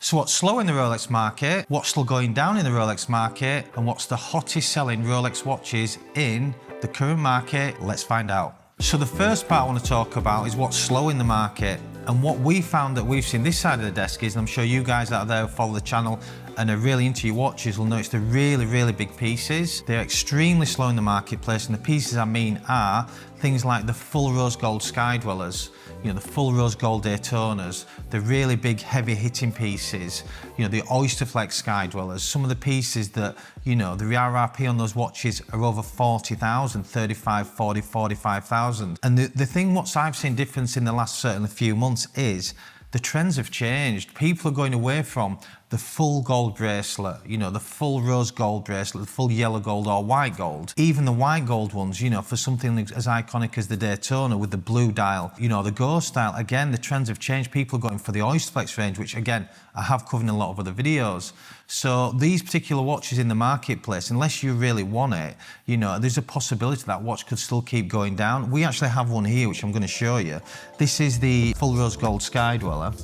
So what's slow in the Rolex market, what's still going down in the Rolex market, and what's the hottest selling Rolex watches in the current market? Let's find out. So the first part I want to talk about is what's slow in the market. And what we found that we've seen this side of the desk is, and I'm sure you guys out there who follow the channel and are really into your watches will notice the really big pieces. They're extremely slow in the marketplace, and the pieces I mean are things like the full rose gold sky dwellers, you know, the full rose gold Daytonas, the really big heavy hitting pieces, you know, the oyster flex sky dwellers, some of the pieces that, you know, the RRP on those watches are over 40,000, 35, 40, 45,000. And the thing what I've seen difference in the last certainly few months is the trends have changed. People are going away from the full gold bracelet, you know, the full rose gold bracelet, the full yellow gold or white gold. Even the white gold ones, you know, for something as iconic as the Daytona with the blue dial, you know, the ghost style. Again, the trends have changed. People are going for the oyster flex range, which again, I have covered in a lot of other videos. So these particular watches in the marketplace, unless you really want it, you know, there's a possibility that watch could still keep going down. We actually have one here, which I'm going to show you. This is the full rose gold sky dweller.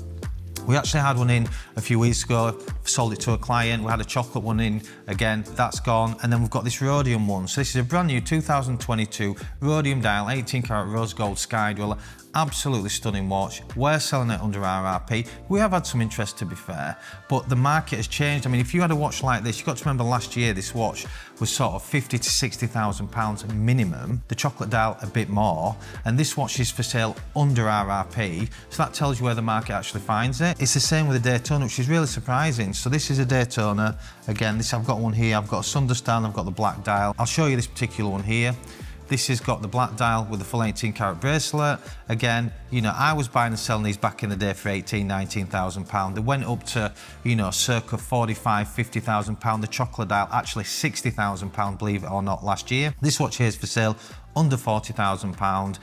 We actually had one in a few weeks ago, sold it to a client. We had a chocolate one in, again, that's gone. And then we've got this rhodium one. So this is a brand new 2022 rhodium dial, 18 karat rose gold sky dweller. Absolutely stunning watch. We're selling it under RRP. We have had some interest, to be fair, but the market has changed. I mean, if you had a watch like this, you've got to remember last year this watch was sort of 50 to 60,000 pounds minimum. The chocolate dial a bit more, and this watch is for sale under RRP. So that tells you where the market actually finds it. It's the same with the Daytona, which is really surprising. So this is a Daytona. Again, this I've got one here. I've got a Sunday dial, I've got the black dial. I'll show you this particular one here. This has got the black dial with the full 18 karat bracelet. Again, you know, I was buying and selling these back in the day for 18, 19,000 pounds. They went up to, you know, circa 45, 50,000 pounds. The chocolate dial, actually 60,000 pounds, believe it or not, last year. This watch here is for sale under 40,000 pounds.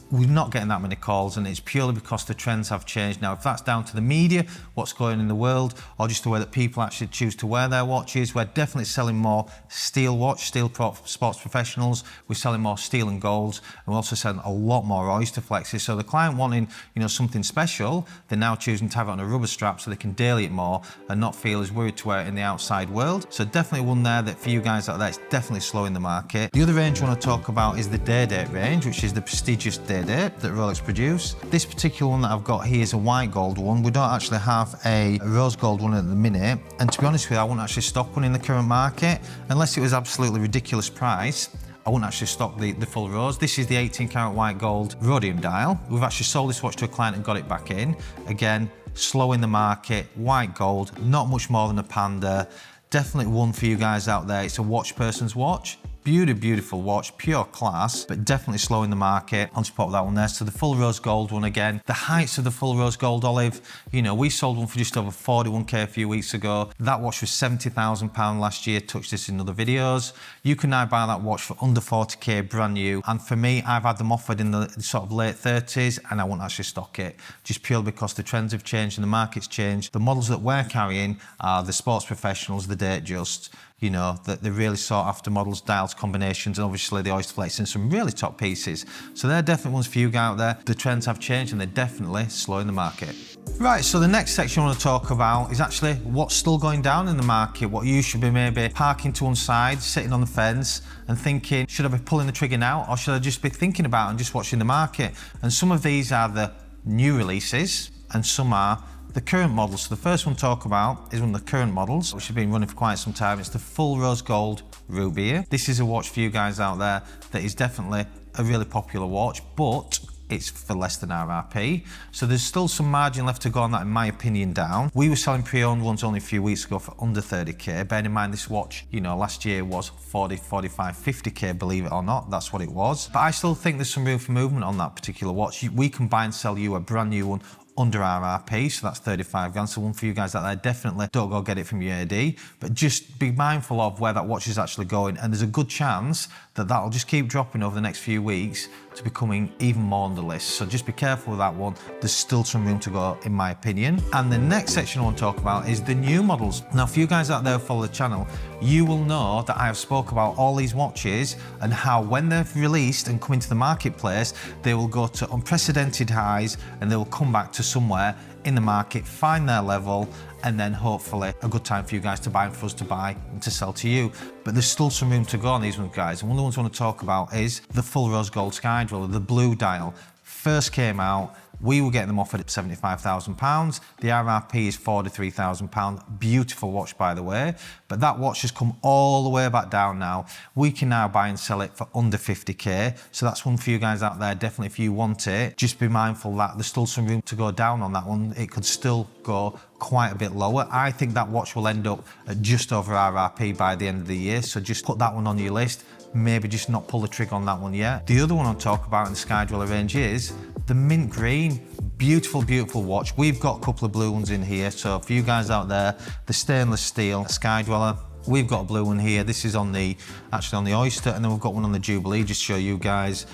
We're not getting that many calls, and it's purely because the trends have changed. Now, if that's down to the media, what's going on in the world, or just the way that people actually choose to wear their watches, we're definitely selling more steel sports professionals. We're selling more steel and golds, and we're also selling a lot more oyster flexes. So the client wanting, you know, something special, they're now choosing to have it on a rubber strap so they can daily it more and not feel as worried to wear it in the outside world. So definitely one there that for you guys out there, it's definitely slow in the market. The other range I want to talk about is the day date range, which is the prestigious day date that Rolex produce. This particular one that I've got here is a white gold one. We don't actually have a rose gold one at the minute, and to be honest with you, I wouldn't actually stock one in the current market unless it was absolutely ridiculous price. I wouldn't actually stock the full rose. This is the 18 karat white gold rhodium dial. We've actually sold this watch to a client and got it back in. Again, slow in the market, white gold, not much more than a panda. Definitely one for you guys out there. It's a watch person's watch. Beautiful watch, pure class, but definitely slow in the market. On spot with that one there. So the full rose gold one again. The heights of the full rose gold olive, you know, we sold one for just over 41k a few weeks ago. That watch was 70,000 pounds last year. Touched this in other videos. You can now buy that watch for under 40k brand new. And for me, I've had them offered in the sort of late 30s, and I won't actually stock it, just purely because the trends have changed and the market's changed. The models that we're carrying are the sports professionals, the Datejust, you know, that they're really sought after models, dials, combinations, and obviously the oyster flex and some really top pieces. So they're definitely ones for you guys out there. The trends have changed and they're definitely slowing the market. Right, so the next section I want to talk about is actually what's still going down in the market, what you should be maybe parking to one side, sitting on the fence and thinking, should I be pulling the trigger now, or should I just be thinking about and just watching the market? And some of these are the new releases and some are the current models. So the first one to talk about is one of the current models, which has been running for quite some time. It's the full rose gold ruby. This is a watch for you guys out there that is definitely a really popular watch, but it's for less than RRP. So there's still some margin left to go on that, in my opinion, down. We were selling pre-owned ones only a few weeks ago for under 30k. Bearing in mind this watch, you know, last year was 40, 45, 50k, believe it or not, that's what it was. But I still think there's some room for movement on that particular watch. We can buy and sell you a brand new one under RRP, so that's 35 grand. So one for you guys out there, definitely don't go get it from your AD, but just be mindful of where that watch is actually going. And there's a good chance that that'll just keep dropping over the next few weeks to becoming even more on the list. So just be careful with that one. There's still some room to go, in my opinion. And the next section I want to talk about is the new models. Now, for you guys out there who follow the channel, you will know that I have spoke about all these watches and how when they're released and come into the marketplace, they will go to unprecedented highs and they will come back to somewhere in the market, find their level, and then hopefully a good time for you guys to buy and for us to buy and to sell to you. But there's still some room to go on these ones, guys. And one of the ones I want to talk about is the full rose gold sky dweller, the blue dial. First came out, we were getting them offered at £75,000. The RRP is £43,000. Beautiful watch, by the way. But that watch has come all the way back down now. We can now buy and sell it for under 50k. So that's one for you guys out there. Definitely, if you want it, just be mindful that there's still some room to go down on that one. It could still go quite a bit lower. I think that watch will end up at just over RRP by the end of the year. So just put that one on your list. Maybe just not pull the trigger on that one yet. The other one I'll talk about in the Sky Dweller range is the mint green. Beautiful, beautiful watch. We've got a couple of blue ones in here. So for you guys out there, the stainless steel Sky Dweller, we've got a blue one here. This is actually on the Oyster, and then we've got one on the Jubilee, just to show you guys.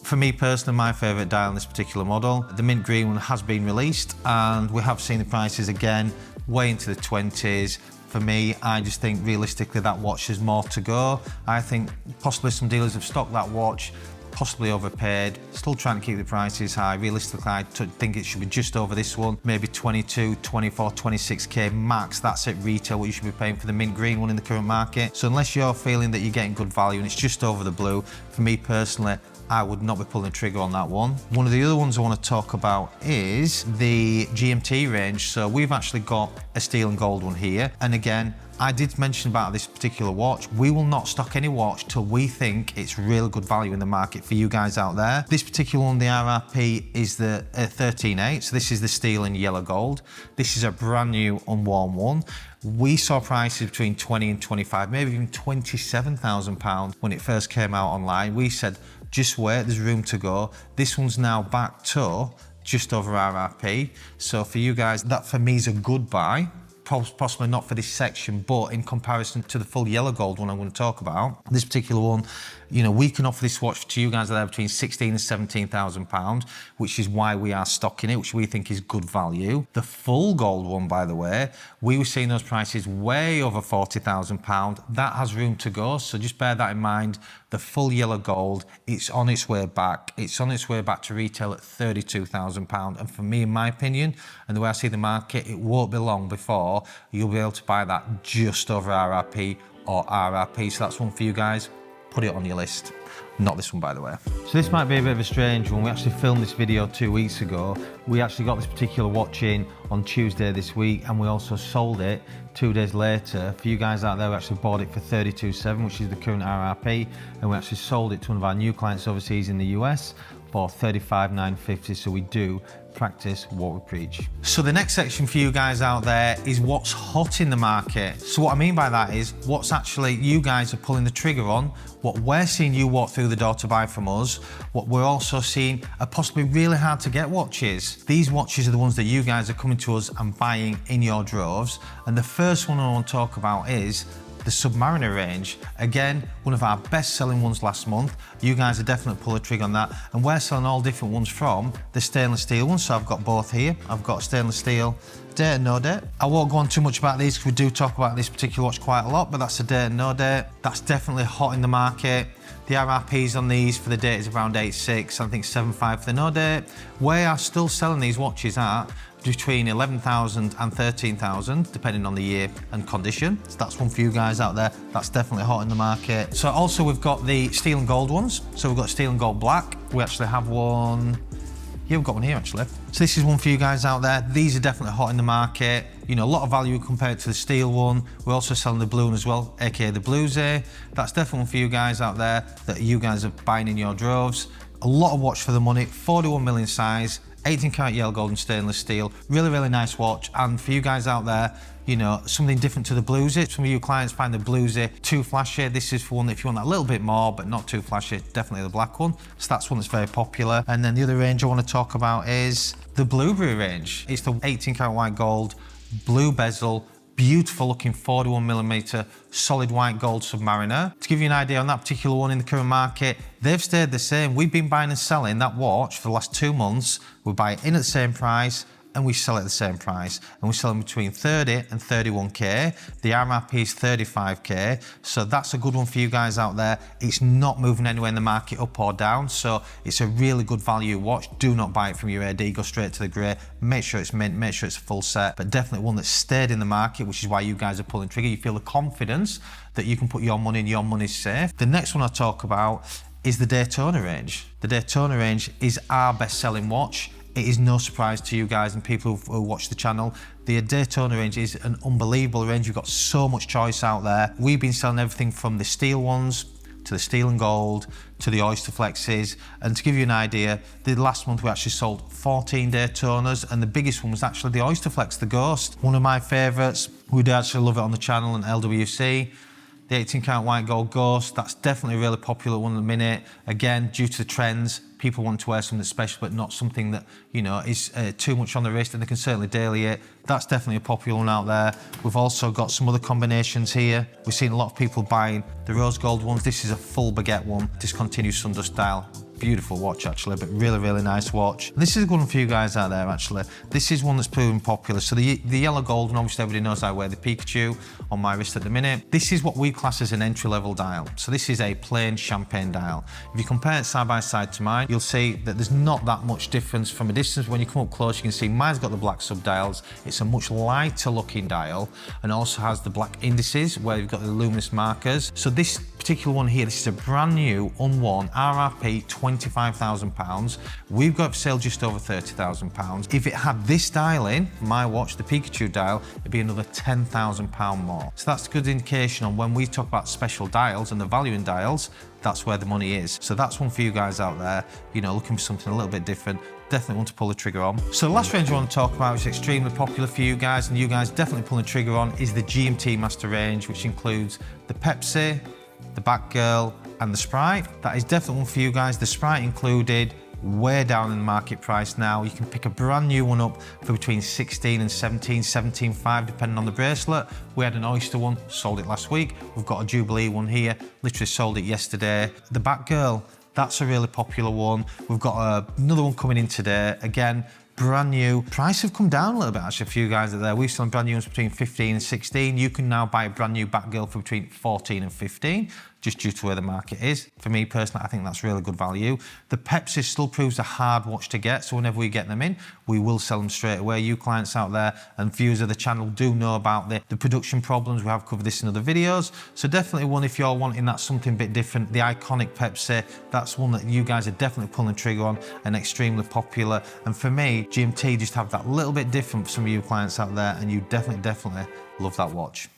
For me personally, my favourite dial in this particular model, the mint green one has been released, and we have seen the prices again way into the 20s. For me, I just think realistically that watch has more to go. I think possibly some dealers have stocked that watch, possibly overpaid, still trying to keep the prices high. Realistically, I think it should be just over this one, maybe 22, 24, 26k max. That's at retail what you should be paying for the mint green one in the current market. So unless you're feeling that you're getting good value and it's just over the blue, for me personally, I would not be pulling the trigger on that one. One of the other ones I want to talk about is the GMT range. So we've actually got a steel and gold one here. And again, I did mention about this particular watch. We will not stock any watch till we think it's real good value in the market for you guys out there. This particular one, the RRP, is the 13.8. So this is the steel and yellow gold. This is a brand new unworn one. We saw prices between 20 and 25, maybe even £27,000 when it first came out online. We said, just wait, there's room to go. This one's now back to just over RRP. So for you guys, that for me is a good buy. Possibly not for this section, but in comparison to the full yellow gold one I'm going to talk about, this particular one, you know, we can offer this watch to you guys there between £16,000 and £17,000, which is why we are stocking it, which we think is good value. The full gold one, by the way, we were seeing those prices way over £40,000. That has room to go, so just bear that in mind. The full yellow gold, it's on its way back. It's on its way back to retail at £32,000. And for me, in my opinion, and the way I see the market, it won't be long before you'll be able to buy that just over RRP or RRP. So that's one for you guys. Put it on your list. Not this one, by the way. So this might be a bit of a strange one. We actually filmed this video 2 weeks ago. We actually got this particular watch in on Tuesday this week, and we also sold it 2 days later. For you guys out there, we actually bought it for $32,700, which is the current RRP, and we actually sold it to one of our new clients overseas in the US for $35,950. So we do practice what we preach. So the next section for you guys out there is what's hot in the market. So what I mean by that is what's actually you guys are pulling the trigger on, what we're seeing you walk through the door to buy from us, what we're also seeing are possibly really hard to get watches. These watches are the ones that you guys are coming to us and buying in your droves. And the first one I want to talk about is the Submariner range. Again, one of our best selling ones last month. You guys are definitely pull the trigger on that. And we're selling all different ones from the stainless steel ones. So I've got both here. I've got stainless steel, date and no date. I won't go on too much about these because we do talk about this particular watch quite a lot, but that's a date and no date. That's definitely hot in the market. The RRPs on these for the date is around 8.6, I think 7.5 for the no date. We are still selling these watches at between 11,000 and 13,000, depending on the year and condition. So that's one for you guys out there. That's definitely hot in the market. So also we've got the steel and gold ones. So we've got steel and gold black. We actually have one. Yeah, we've got one here actually. So this is one for you guys out there. These are definitely hot in the market. You know, a lot of value compared to the steel one. We're also selling the blue one as well, aka the Bluesy. That's definitely one for you guys out there that you guys are buying in your droves. A lot of watch for the money, 41 million size, 18 karat yellow gold and stainless steel. Really, really nice watch. And for you guys out there, you know, something different to the Bluesy. Some of you clients find the Bluesy too flashy. This is for one that if you want that a little bit more, but not too flashy, definitely the black one. So that's one that's very popular. And then the other range I want to talk about is the Blueberry range. It's the 18 karat white gold, blue bezel, beautiful looking 41mm solid white gold Submariner. To give you an idea on that particular one in the current market, they've stayed the same. We've been buying and selling that watch for the last 2 months. We buy it in at the same price and we sell it at the same price. And we sell them between 30 and 31k. The RRP is 35k. So that's a good one for you guys out there. It's not moving anywhere in the market up or down. So it's a really good value watch. Do not buy it from your AD, go straight to the grey. Make sure it's mint, make sure it's a full set, but definitely one that's stayed in the market, which is why you guys are pulling trigger. You feel the confidence that you can put your money in, your money's safe. The next one I talk about is the Daytona range. The Daytona range is our best-selling watch. It is no surprise to you guys and people who watch the channel. The Daytona range is an unbelievable range. You've got so much choice out there. We've been selling everything from the steel ones to the steel and gold to the oyster flexes. And to give you an idea, the last month we actually sold 14 Daytonas, and the biggest one was actually the oyster flex, the Ghost. One of my favorites. We do actually love it on the channel and LWC. The 18 karat white gold Ghost, that's definitely a really popular one at the minute. Again, due to the trends, people want to wear something special, but not something that, you know, is too much on the wrist, and they can certainly daily it. That's definitely a popular one out there. We've also got some other combinations here. We've seen a lot of people buying the rose gold ones. This is a full baguette one, discontinued sundust dial. Beautiful watch actually, but really, really nice watch. This is a good one for you guys out there actually. This is one that's proven popular. So the yellow gold, and obviously everybody knows I wear the Pikachu on my wrist at the minute. This is what we class as an entry-level dial. So this is a plain champagne dial. If you compare it side by side to mine, you'll see that there's not that much difference from a distance. When you come up close, you can see mine's got the black sub-dials. It's a much lighter looking dial, and also has the black indices where you've got the luminous markers. So this particular one here, this is a brand new, unworn RRP, £25,000. We've got it for sale just over £30,000. If it had this dial in, my watch, the Pikachu dial, it'd be another £10,000 more. So that's a good indication on when we talk about special dials and the value in dials, that's where the money is. So that's one for you guys out there, you know, looking for something a little bit different. Definitely want to pull the trigger on. So the last range I want to talk about, which is extremely popular for you guys, and you guys definitely pulling the trigger on, is the GMT Master range, which includes the Pepsi, the Batgirl, and the Sprite. That is definitely one for you guys. The Sprite included, way down in the market price now. You can pick a brand new one up for between 16 and 17, 17.5, depending on the bracelet. We had an oyster one, sold it last week. We've got a Jubilee one here, literally sold it yesterday. The Batgirl, that's a really popular one. We've got another one coming in today. Again, brand new. Price have come down a little bit actually for you guys out there. We've sold brand new ones between 15 and 16. You can now buy a brand new Batgirl for between 14 and 15, just due to where the market is. For me personally, I think that's really good value. The Pepsi still proves a hard watch to get, so whenever we get them in, we will sell them straight away. You clients out there and viewers of the channel do know about the production problems. We have covered this in other videos. So definitely one, if you're wanting that something a bit different, the iconic Pepsi, that's one that you guys are definitely pulling the trigger on and extremely popular. And for me, GMT just have that little bit different for some of you clients out there, and you definitely love that watch.